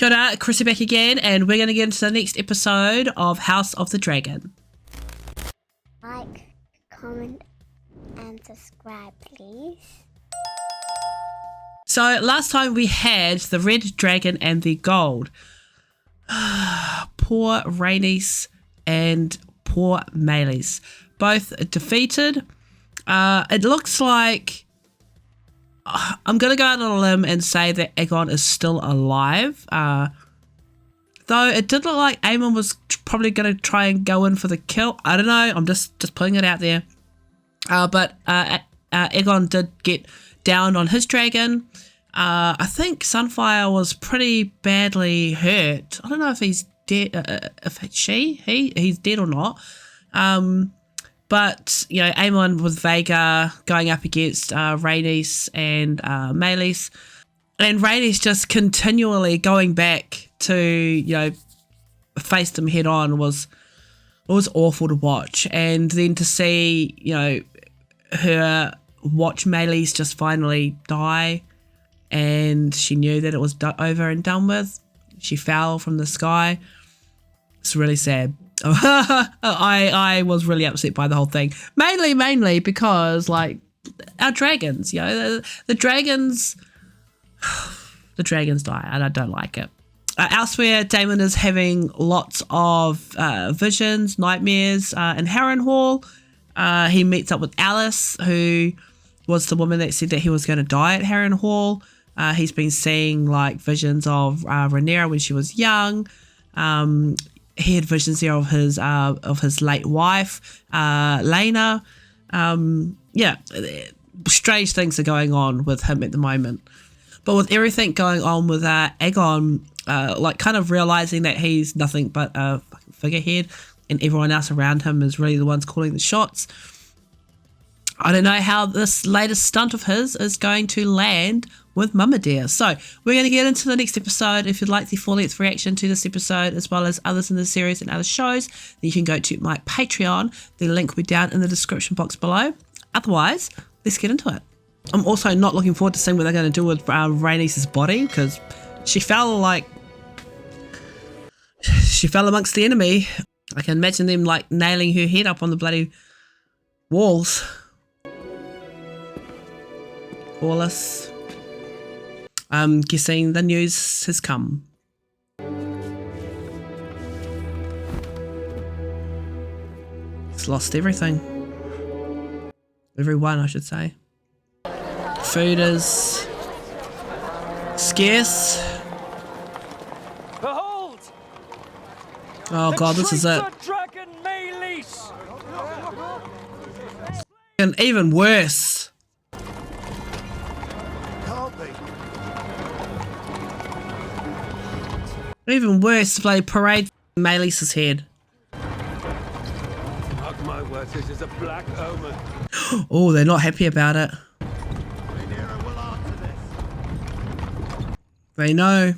Kia ora, Chrissy back again, and we're going to get into the next episode of House of the Dragon. Like, comment, and subscribe, please. So last time we had the red dragon and the gold. Poor Rhaenys and poor Meleys, both defeated. It looks like I'm going to go out on a limb and say that Aegon is still alive. Though it did look like Aemon was probably going to try and go in for the kill. I don't know. I'm just putting it out there. But Aegon did get down on his dragon. I think Sunfire was pretty badly hurt. I don't know if he's dead, he's dead or not. But, you know, Aemon with Vhagar going up against Rhaenys and Meleys. And Rhaenys just continually going back to, you know, face them head on was awful to watch. And then to see, you know, her watch Meleys just finally die, and she knew that it was over and done with. She fell from the sky. It's really sad. I was really upset by the whole thing. Mainly because, like, our dragons, you know, the dragons die, and I don't like it. Elsewhere, Daemon is having lots of visions, nightmares in Harrenhal. He meets up with Alice, who was the woman that said that he was going to die at Harrenhal. He's been seeing, like, visions of Rhaenyra when she was young. He had visions there of his late wife, Laena. Yeah, strange things are going on with him at the moment. But with everything going on with Aegon, like, kind of realizing that he's nothing but a figurehead and everyone else around him is really the ones calling the shots. I don't know how this latest stunt of his is going to land with Mama Dear. So we're going to get into the next episode. If you'd like the full-length reaction to this episode as well as others in the series and other shows, then you can go to my Patreon. The link will be down in the description box below. Otherwise, let's get into it. I'm also not looking forward to seeing what they're going to do with Rhaenys' body, because she fell amongst the enemy. I can imagine them, like, nailing her head up on the bloody walls. Corlys. I'm guessing the news has come. It's lost everything. Everyone, I should say. Food is scarce. Behold! Oh god, this is it. Dragon Meleys! And even worse. Even worse, they parade Meleys' head. Mark my words, this is a black omen. Oh, they're not happy about it. They know.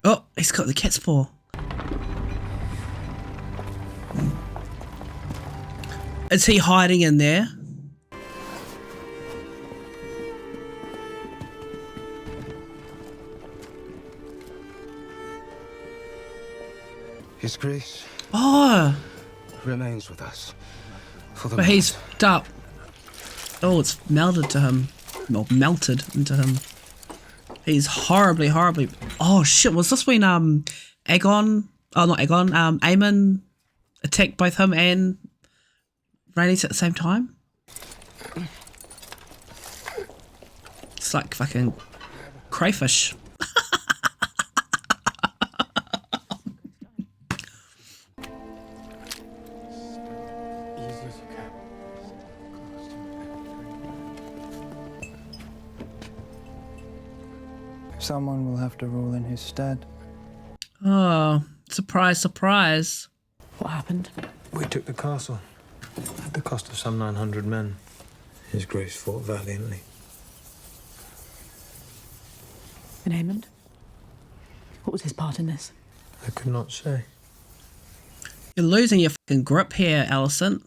Oh, he's got the cat's paw. Is he hiding in there? His Grace remains with us for the but moment. he's up. Oh, it's melted to him. Well, melted into him. He's horribly. Oh shit! Was this when Aegon? Oh, not Aegon. Aemon attacked both him and Rhaenys at the same time. It's like fucking crayfish. Someone will have to rule in his stead. Oh, surprise. What happened? We took the castle at the cost of some 900 men. His Grace fought valiantly. And Aemond? What was his part in this? I could not say. You're losing your fucking grip here, Alicent.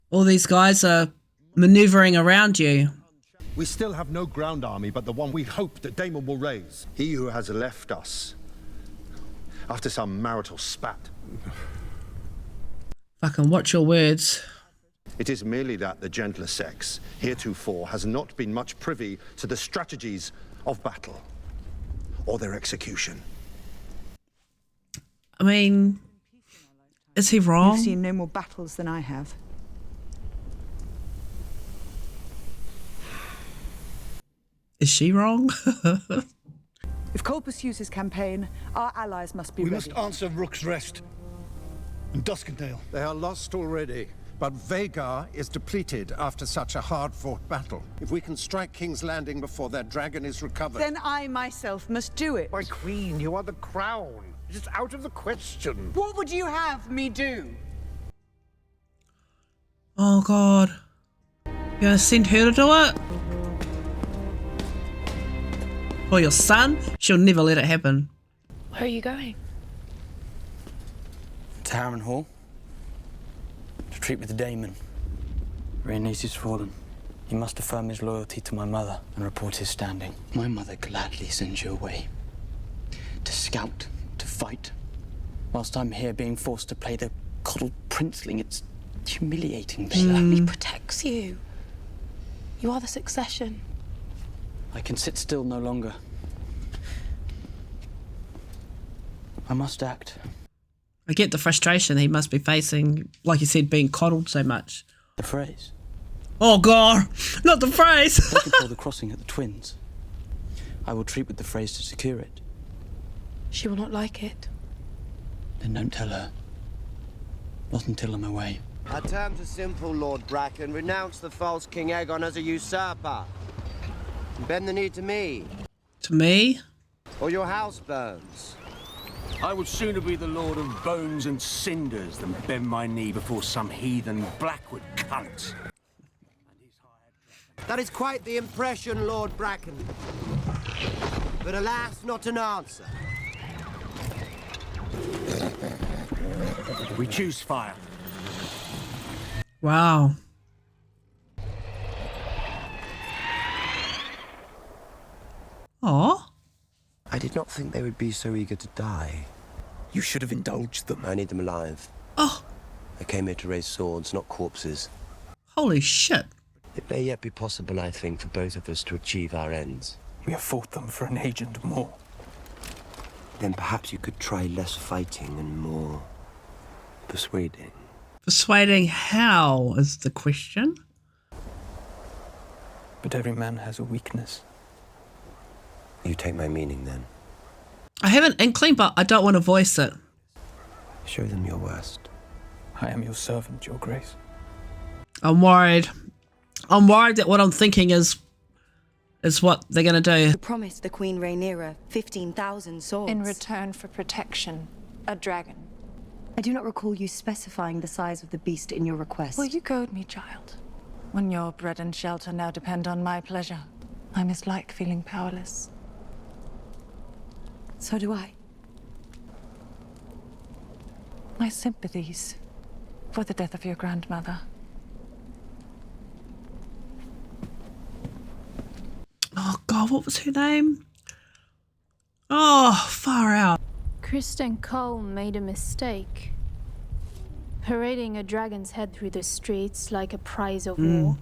All these guys are maneuvering around you. We still have no ground army but the one we hope that Daemon will raise. He who has left us after some marital spat. Fucking watch your words. It is merely that the gentler sex heretofore has not been much privy to the strategies of battle or their execution. I mean, is he wrong? You've seen no more battles than I have. Is she wrong? If Cole pursues his campaign, our allies must be We ready. must answer Rook's Rest and Duskendale. They are lost already, but Vagar is depleted after such a hard-fought battle. If we can strike King's Landing before their dragon is recovered... Then I myself must do it. My queen, you are the crown. It is out of the question. What would you have me do? Oh God. You gonna send her to do it? For your son? She'll never let it happen. Where are you going? To Harrenhal. To treat with the Daemon. Rhaenys is fallen. He must affirm his loyalty to my mother and report his standing. My mother gladly sends you away. To scout, to fight. Whilst I'm here being forced to play the coddled princeling, it's humiliating. She only protects you. You are the succession. I can sit still no longer. I must act. I get the frustration he must be facing, like you said, being coddled so much. The phrase. Oh God, not the phrase. They control the crossing at the Twins. I will treat with the phrase to secure it. She will not like it. Then don't tell her. Not until I'm away. Our terms are simple, Lord Bracken. Renounce the false King Aegon as a usurper. And bend the knee to me. To me? Or your house burns. I would sooner be the Lord of Bones and Cinders than bend my knee before some heathen Blackwood cunt. That is quite the impression, Lord Bracken. But alas, not an answer. We choose fire. Wow. Aw. I did not think they would be so eager to die. You should have indulged them. I need them alive. Oh. I came here to raise swords, not corpses. Holy shit. It may yet be possible, I think, for both of us to achieve our ends. We have fought them for an age and more. Then perhaps you could try less fighting and more persuading. Persuading how is the question. But every man has a weakness. You take my meaning, then. I have an inkling, but I don't want to voice it. Show them your worst. I am your servant, your grace. I'm worried. I'm worried that what I'm thinking is what they're going to do. You promised the Queen Rhaenyra 15,000 swords. In return for protection, a dragon. I do not recall you specifying the size of the beast in your request. Will you goad me, child? When your bread and shelter now depend on my pleasure, I mislike feeling powerless. So do I. My sympathies for the death of your grandmother. Oh God, what was her name? Oh, far out. Kristen Cole made a mistake. Parading a dragon's head through the streets like a prize of war.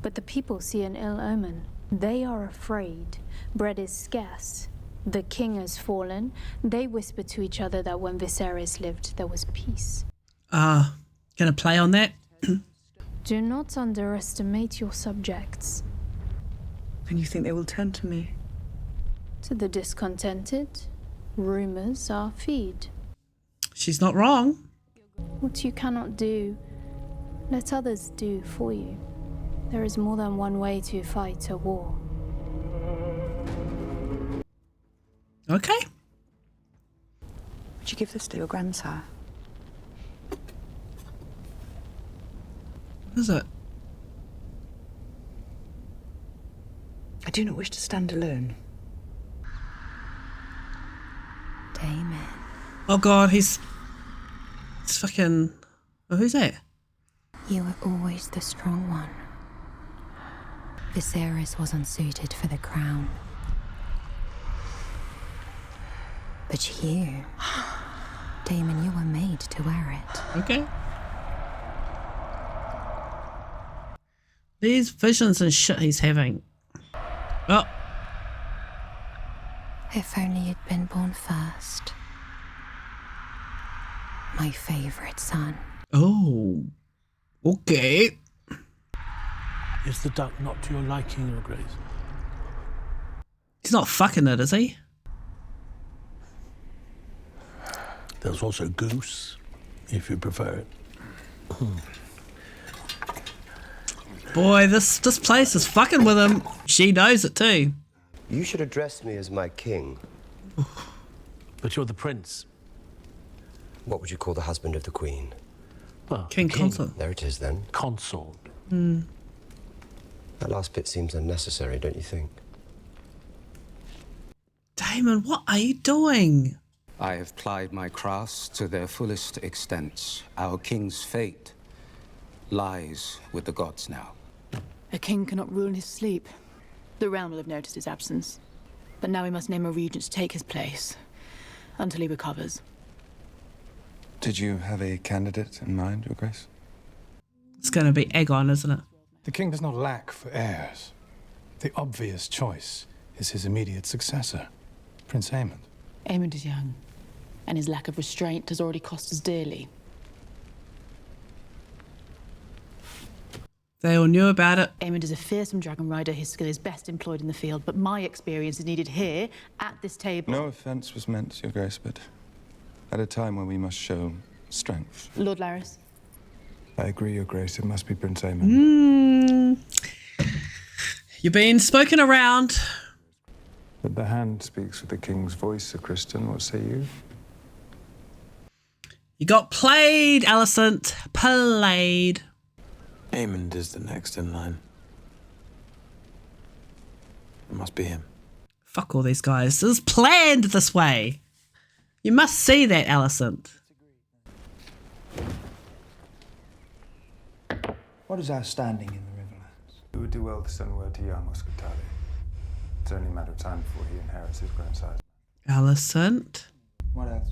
But the people see an ill omen. They are afraid. Bread is scarce. The king has fallen. They whisper to each other that when Viserys lived, there was peace. Gonna play on that? Do not underestimate your subjects. And you think they will turn to me? To the discontented, rumors are feed. She's not wrong. What you cannot do, let others do for you. There is more than one way to fight a war. Okay. Would you give this to your grandsire? What is it? I do not wish to stand alone. Daemon. Oh God, he's fucking. Oh, who's that? You were always the strong one. Viserys was unsuited for the crown. But you, Daemon, you were made to wear it. Okay. These visions and shit he's having. Oh. If only you'd been born first. My favorite son. Oh. Okay. Is the duck not to your liking, Your Grace? He's not fucking it, is he? There's also goose, if you prefer it. Boy, this place is fucking with him. She knows it too. You should address me as my king. But you're the prince. What would you call the husband of the queen? Well, King Consort. There it is then. Consort. That last bit seems unnecessary, don't you think? Daemon, what are you doing? I have plied my crafts to their fullest extent. Our king's fate lies with the gods now. A king cannot rule in his sleep. The realm will have noticed his absence. But now we must name a regent to take his place until he recovers. Did you have a candidate in mind, Your Grace? It's going to be Aegon, isn't it? The king does not lack for heirs. The obvious choice is his immediate successor, Prince Aemond. Aemond is young, and his lack of restraint has already cost us dearly. They all knew about it. Aemond is a fearsome dragon rider. His skill is best employed in the field, but my experience is needed here, at this table. No offense was meant, Your Grace, but at a time when we must show strength. Lord Larys. I agree, Your Grace. It must be Prince Aemond. You're being spoken around. But the hand speaks with the king's voice, Sir Kristen. What say you? You got played, Alicent. Played. Aemond is the next in line. It must be him. Fuck all these guys. This is planned this way. You must see that, Alicent. What is our standing in the Riverlands? It would do well to send word to young Oscar Tully. It's only a matter of time before he inherits his grandsire. Alicent. What else?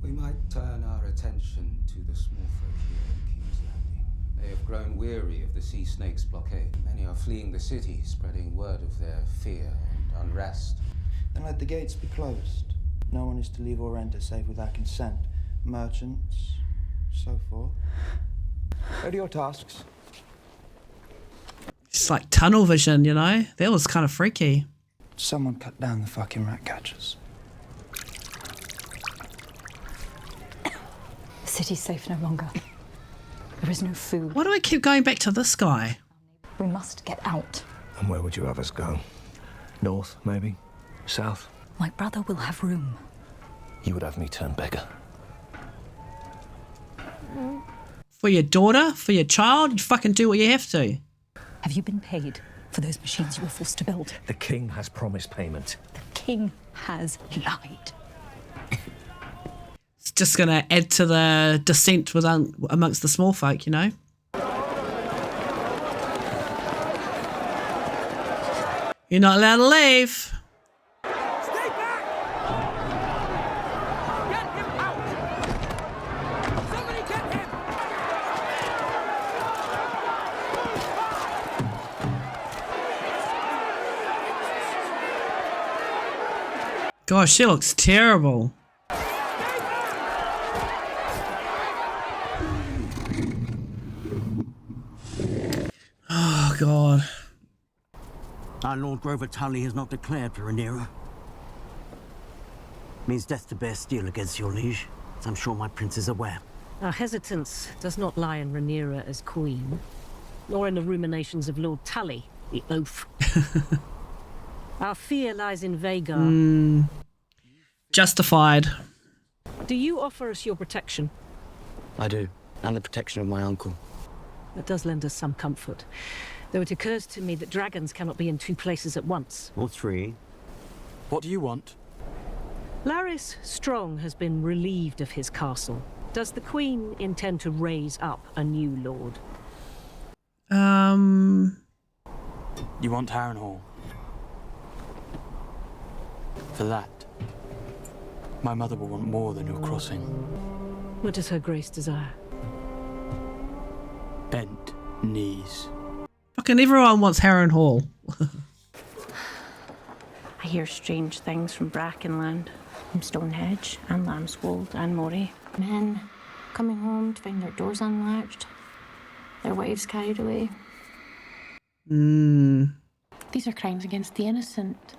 We might turn our attention to the small folk here in King's Landing. They have grown weary of the sea snake's blockade. Many are fleeing the city, spreading word of their fear and unrest. Then let the gates be closed. No one is to leave or enter save with our consent. Merchants, so forth. What are your tasks? It's like tunnel vision, you know? That was kind of freaky. Someone cut down the fucking rat catchers. The city's safe no longer. There is no food. Why do I keep going back to this guy? We must get out. And where would you have us go? North, maybe? South? My brother will have room. You would have me turn beggar. For your daughter? For your child? You fucking do what you have to. Have you been paid for those machines you were forced to build? The king has promised payment. The king has lied. It's just going to add to the dissent amongst the small folk, you know? You're not allowed to leave. Gosh, she looks terrible. Oh, God. Our Lord Grover Tully has not declared for Rhaenyra. Means death to bear steel against your liege, as I'm sure my prince is aware. Our hesitance does not lie in Rhaenyra as queen, nor in the ruminations of Lord Tully, the oaf. Our fear lies in Vhagar. Justified. Do you offer us your protection? I do, and the protection of my uncle. That does lend us some comfort. Though it occurs to me that dragons cannot be in two places at once. Or three. What do you want? Larys Strong has been relieved of his castle. Does the Queen intend to raise up a new lord? You want Harrenhal? For that, my mother will want more than your crossing. What does her grace desire? Bent knees. Fucking everyone wants Harrenhal. I hear strange things from Brackenland, from Stonehenge and Lambswold and Moray. Men coming home to find their doors unlatched, their wives carried away. These are crimes against the innocent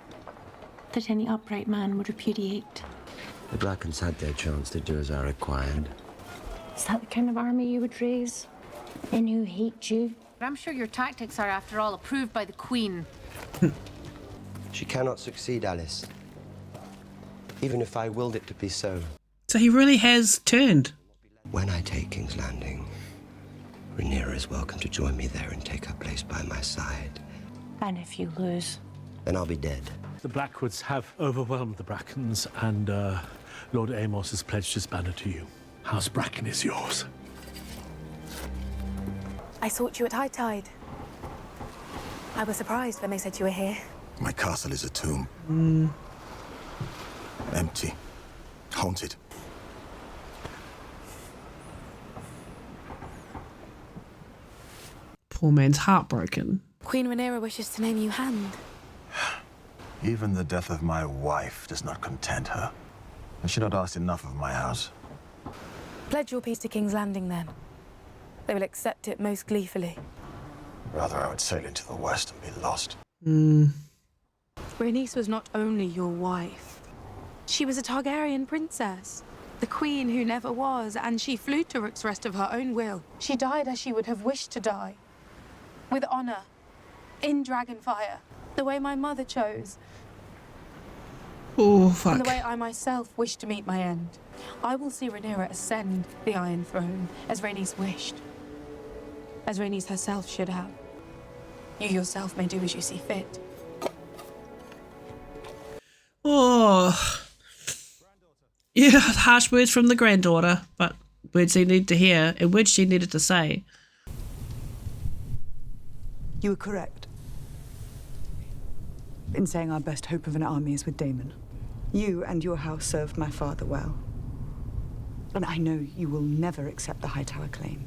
that any upright man would repudiate. The Brackens had their chance to do as I required. Is that the kind of army you would raise? Men who hate you? I'm sure your tactics are, after all, approved by the Queen. She cannot succeed, Alice. Even if I willed it to be so. So he really has turned. When I take King's Landing, Rhaenyra is welcome to join me there and take her place by my side. And if you lose? Then I'll be dead. The Blackwoods have overwhelmed the Brackens, and Lord Amos has pledged his banner to you. House Bracken is yours. I sought you at high tide. I was surprised when they said you were here. My castle is a tomb. Empty. Haunted. Poor man's heartbroken. Queen Rhaenyra wishes to name you Hand. Even the death of my wife does not content her. And she not asked enough of my house. Pledge your peace to King's Landing, then. They will accept it most gleefully. Rather, I would sail into the west and be lost. Rhaenys was not only your wife. She was a Targaryen princess. The queen who never was, and she flew to Rook's Rest of her own will. She died as she would have wished to die. With honor. In Dragonfire. The way my mother chose. Oh, fuck. And the way I myself wish to meet my end. I will see Rhaenyra ascend the Iron Throne, as Rhaenys wished. As Rhaenys herself should have. You yourself may do as you see fit. Oh. Yeah, harsh words from the granddaughter, but words he needed to hear and words she needed to say. You were correct in saying our best hope of an army is with Daemon. You and your house served my father well. And I know you will never accept the Hightower claim.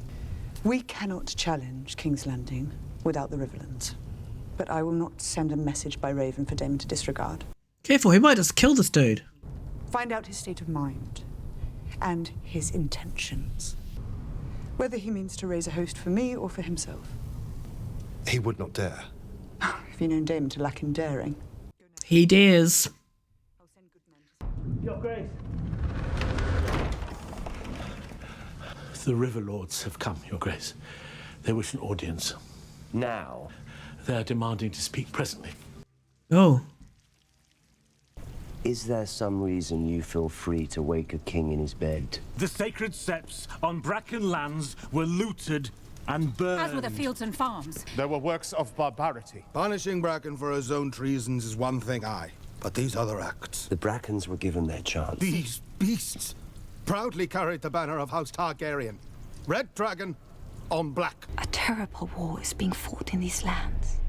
We cannot challenge King's Landing without the Riverlands. But I will not send a message by Raven for Daemon to disregard. Careful, he might just kill this dude. Find out his state of mind and his intentions. Whether he means to raise a host for me or for himself. He would not dare. Have you known Daemon to lack in daring? He dares. Your Grace. The River Lords have come, Your Grace. They wish an audience. Now? They are demanding to speak presently. Oh. Is there some reason you feel free to wake a king in his bed? The sacred septs on Bracken lands were looted and burned. As were the fields and farms. There were works of barbarity. Punishing Bracken for his own treasons is one thing, aye. But these other acts... The Brackens were given their chance. These beasts proudly carried the banner of House Targaryen. Red dragon on black. A terrible war is being fought in these lands.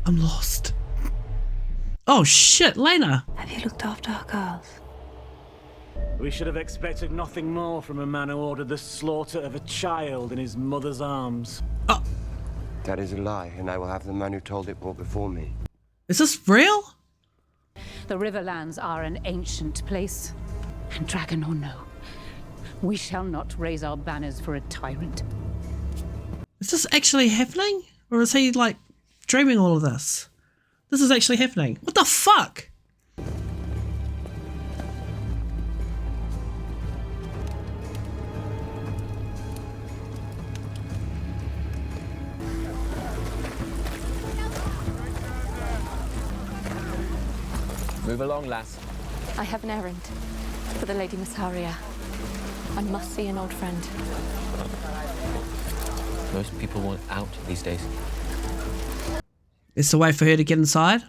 I'm lost. Oh shit, Lena. Have you looked after our girls? We should have expected nothing more from a man who ordered the slaughter of a child in his mother's arms. Oh. That is a lie, and I will have the man who told it brought before me. Is this real? The Riverlands are an ancient place. And dragon or no, we shall not raise our banners for a tyrant. Is this actually happening? Or is he, like, dreaming all of this? This is actually happening. What the fuck? Move along, lass. I have an errand for the Lady Massaria. I must see an old friend. Most people want out these days. Is the way for her to get inside?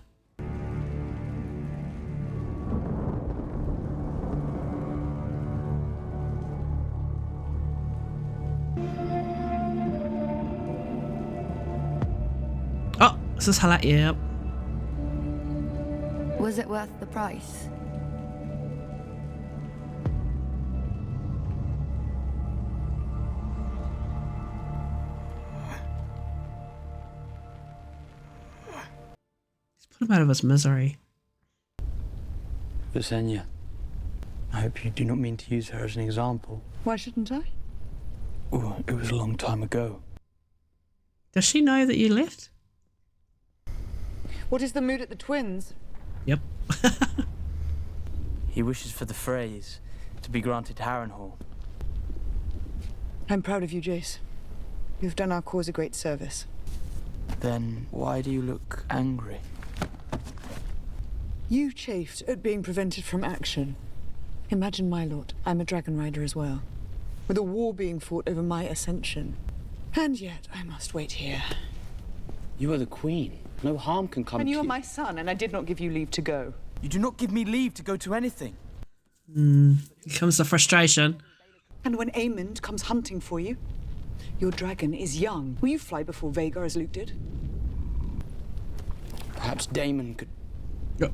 Oh, This is hilarious. Yeah. Was it worth the price? Put him out of his misery. Visenya, I hope you do not mean to use her as an example. Why shouldn't I? Oh, it was a long time ago. Does she know that you left? What is the mood at the twins? Yep. He wishes for the phrase to be granted Harrenhal. I'm proud of you, Jace. You've done our cause a great service. Then why do you look angry? You chafed at being prevented from action. Imagine my lot. I'm a dragon rider as well, with a war being fought over my ascension. And yet I must wait here. You are the queen. No harm can come to you. And you are my son, and I did not give you leave to go. You do not give me leave to go to anything. Here comes the frustration. And when Aemond comes hunting for you, your dragon is young. Will you fly before Vhagar as Luke did? Perhaps Daemon could... Yep.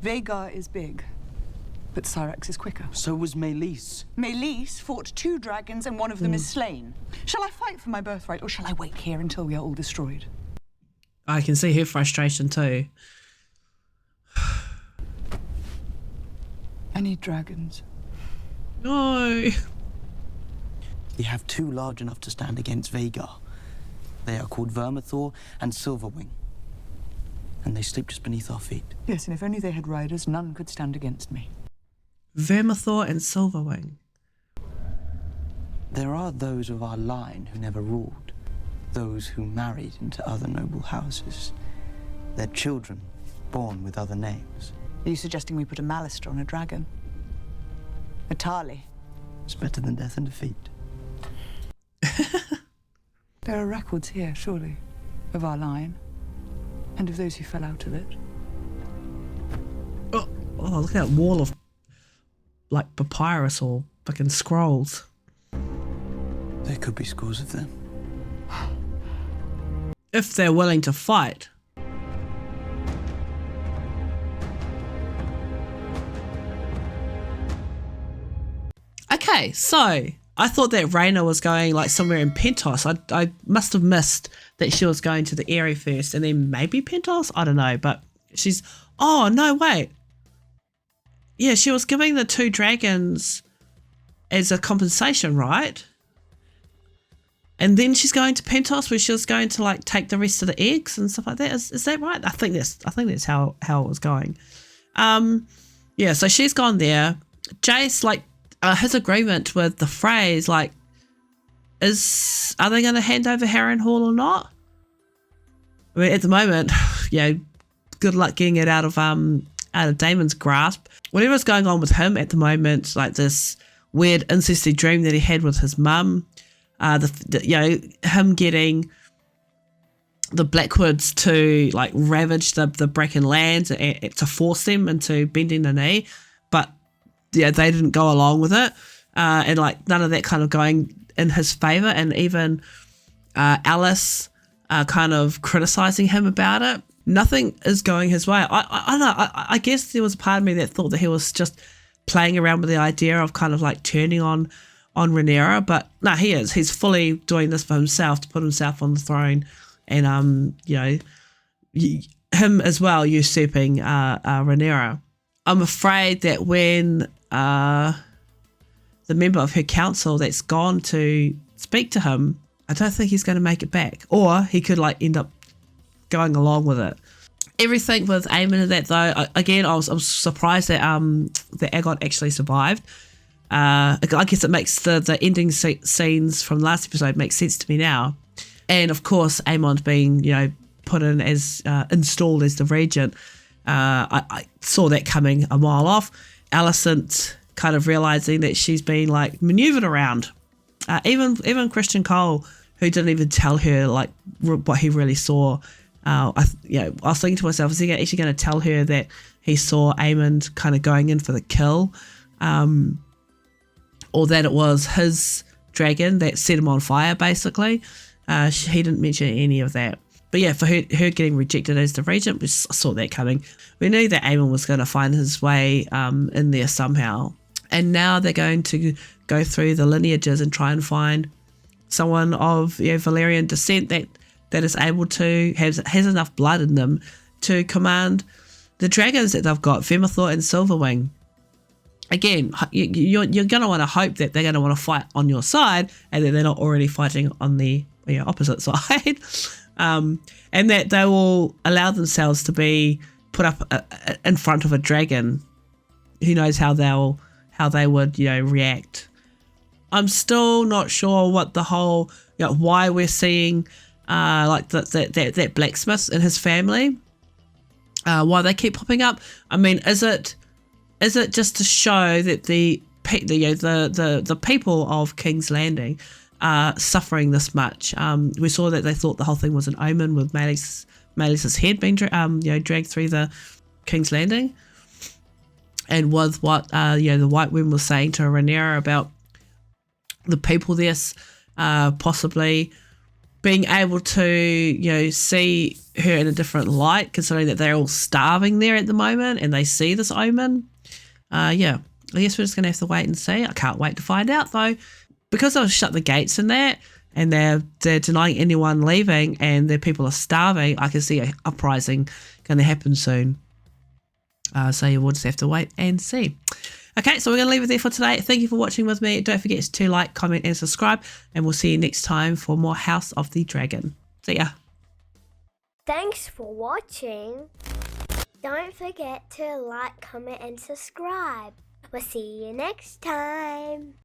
Vhagar is big, but Syrax is quicker. So was Meleys. Meleys fought 2 dragons and one of them is slain. Shall I fight for my birthright, or shall I wait here until we are all destroyed? I can see her frustration too. I need dragons. No. We have 2 large enough to stand against Vhagar. They are called Vermithor and Silverwing. And they sleep just beneath our feet. Yes, and if only they had riders, none could stand against me. Vermithor and Silverwing. There are those of our line who never ruled. Those who married into other noble houses. Their children born with other names. Are you suggesting we put a Malister on a dragon? A Tali? It's better than death and defeat. There are records here, surely, of our line. And of those who fell out of it. Oh, look at that wall of, like, papyrus or fucking scrolls. There could be scores of them. If they're willing to fight. Okay, so I thought that Rhaena was going like somewhere in Pentos. I must have missed that she was going to the Eyrie first and then maybe Pentos? I don't know, but she's... Oh, no, wait. Yeah, she was giving the 2 dragons as a compensation, right? And then she's going to Pentos where she was going to like take the rest of the eggs and stuff like that. Is that right? I think that's how it was going. Yeah, so she's gone there. Jace, like, his agreement with the phrase, like, are they going to hand over Harrenhal or not? I mean, at the moment, yeah, good luck getting it out of Daemon's grasp. Whatever's going on with him at the moment, like this weird incesty dream that he had with his mum, him getting the Blackwoods to like ravage the Bracken lands to force them into bending the knee, but yeah, they didn't go along with it, and like none of that kind of going in his favor, and even Alice kind of criticizing him about it. Nothing is going his way. I don't know. I guess there was a part of me that thought that he was just playing around with the idea of kind of like turning on Rhaenyra, but no, he is. He's fully doing this for himself to put himself on the throne, and him as well usurping Rhaenyra. I'm afraid that when the member of her council that's gone to speak to him, I don't think he's going to make it back, or he could like end up going along with it. Everything with Aemon and that though, again, I was surprised that Aegon actually survived. I guess it makes the ending scenes from the last episode make sense to me now, and of course Aemon being put in as installed as the regent. I saw that coming a mile off. Alicent kind of realizing that she's been like maneuvered around. Even Christian Cole, who didn't even tell her like what he really saw. I was thinking to myself, is he actually going to tell her that he saw Aemon kind of going in for the kill, or that it was his dragon that set him on fire, basically? He didn't mention any of that. But yeah, for her getting rejected as the regent, we saw that coming. We knew that Aemon was going to find his way in there somehow. And now they're going to go through the lineages and try and find someone of Valyrian descent that is able to, has enough blood in them to command the dragons that they've got, Vermithor and Silverwing. Again, you're going to want to hope that they're going to want to fight on your side and that they're not already fighting on the opposite side. And that they will allow themselves to be put up in front of a dragon. Who knows how they would react. I'm still not sure what the whole why we're seeing like that blacksmith and his family, why they keep popping up. I mean, is it just to show that the people of King's Landing suffering this much? We saw that they thought the whole thing was an omen with Meleys's head being dragged through the King's Landing, and with what the White Women was saying to Rhaenyra about the people there possibly being able to see her in a different light, considering that they're all starving there at the moment and they see this omen. I guess we're just gonna have to wait and see. I can't wait to find out though. Because they'll shut the gates in that and they're denying anyone leaving and their people are starving, I can see an uprising going to happen soon. So you will just have to wait and see. Okay, so we're going to leave it there for today. Thank you for watching with me. Don't forget to like, comment and subscribe, and we'll see you next time for more House of the Dragon. See ya. Thanks for watching. Don't forget to like, comment and subscribe. We'll see you next time.